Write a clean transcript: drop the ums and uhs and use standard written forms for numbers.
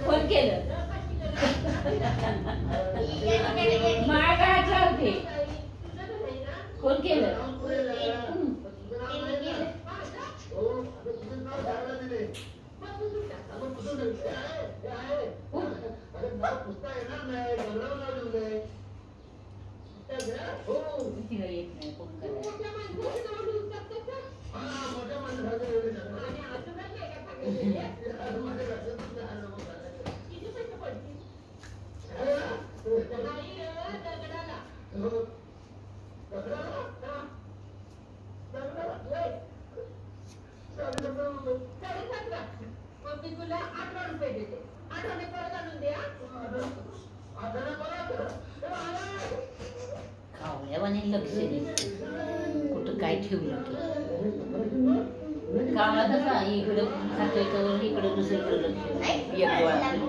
कोण केलं मागाटला होते कोण केलं येत नाही कोण तुला 18 रुपये देते 18 परत आणून द्या खावल्यावाने लक्ष नाही कुठं काय ठेवलं कामात इकडं खातोय तर इकडं दुसरीकडे लक्ष